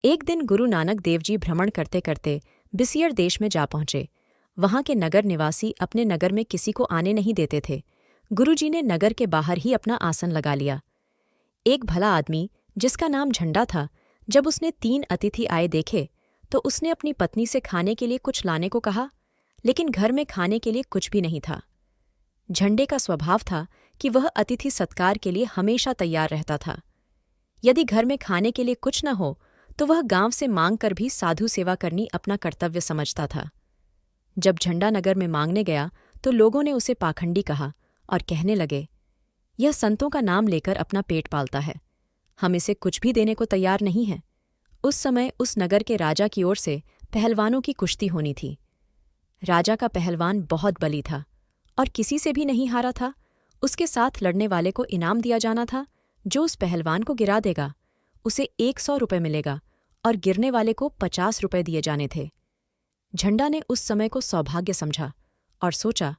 एक दिन गुरु नानक देव जी भ्रमण करते करते बिसियर देश में जा पहुंचे। वहां के नगर निवासी अपने नगर में किसी को आने नहीं देते थे। गुरुजी ने नगर के बाहर ही अपना आसन लगा लिया। एक भला आदमी जिसका नाम झंडा था, जब उसने 3 अतिथि आए देखे तो उसने अपनी पत्नी से खाने के लिए कुछ लाने को कहा, लेकिन घर में खाने के लिए कुछ भी नहीं था। झंडे का स्वभाव था कि वह अतिथि सत्कार के लिए हमेशा तैयार रहता था। यदि घर में खाने के लिए कुछ न हो तो वह गांव से मांग कर भी साधु सेवा करनी अपना कर्तव्य समझता था। जब झंडा नगर में मांगने गया तो लोगों ने उसे पाखंडी कहा और कहने लगे, यह संतों का नाम लेकर अपना पेट पालता है, हम इसे कुछ भी देने को तैयार नहीं हैं। उस समय उस नगर के राजा की ओर से पहलवानों की कुश्ती होनी थी। राजा का पहलवान बहुत बली था और किसी से भी नहीं हारा था। उसके साथ लड़ने वाले को इनाम दिया जाना था। जो उस पहलवान को गिरा देगा उसे 100 रुपये मिलेगा और गिरने वाले को 50 रुपये दिए जाने थे। झंडा ने उस समय को सौभाग्य समझा और सोचा,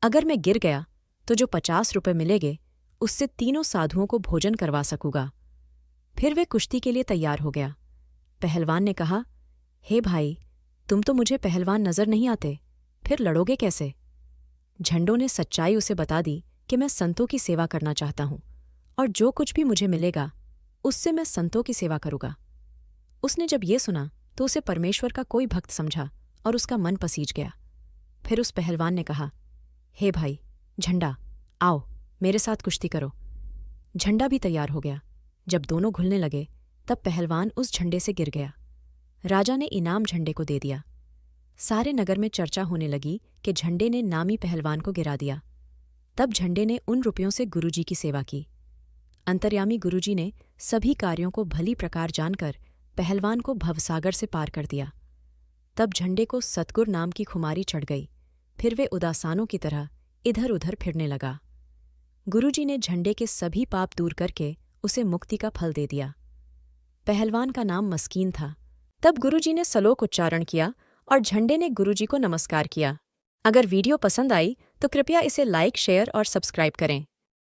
अगर मैं गिर गया तो जो 50 रुपये मिलेंगे उससे तीनों साधुओं को भोजन करवा सकूंगा। फिर वे कुश्ती के लिए तैयार हो गया। पहलवान ने कहा, हे भाई, तुम तो मुझे पहलवान नजर नहीं आते, फिर लड़ोगे कैसे? झंडों ने सच्चाई उसे बता दी कि मैं संतों की सेवा करना चाहता हूं और जो कुछ भी मुझे मिलेगा उससे मैं संतों की सेवा करूंगा। उसने जब ये सुना तो उसे परमेश्वर का कोई भक्त समझा और उसका मन पसीज गया। फिर उस पहलवान ने कहा, हे भाई झंडा, आओ मेरे साथ कुश्ती करो। झंडा भी तैयार हो गया। जब दोनों घुलने लगे तब पहलवान उस झंडे से गिर गया। राजा ने इनाम झंडे को दे दिया। सारे नगर में चर्चा होने लगी कि झंडे ने नामी पहलवान को गिरा दिया। तब झंडे ने उन रुपयों से गुरुजी की सेवा की। अंतर्यामी गुरुजी ने सभी कार्यों को भली प्रकार जानकर पहलवान को भवसागर से पार कर दिया। तब झंडे को सतगुर नाम की खुमारी चढ़ गई। फिर वे उदासानों की तरह इधर उधर फिरने लगा। गुरुजी ने झंडे के सभी पाप दूर करके उसे मुक्ति का फल दे दिया। पहलवान का नाम मस्कीन था। तब गुरुजी ने सलोक उच्चारण किया और झंडे ने गुरुजी को नमस्कार किया। अगर वीडियो पसंद आई तो कृपया इसे लाइक, शेयर और सब्सक्राइब करें।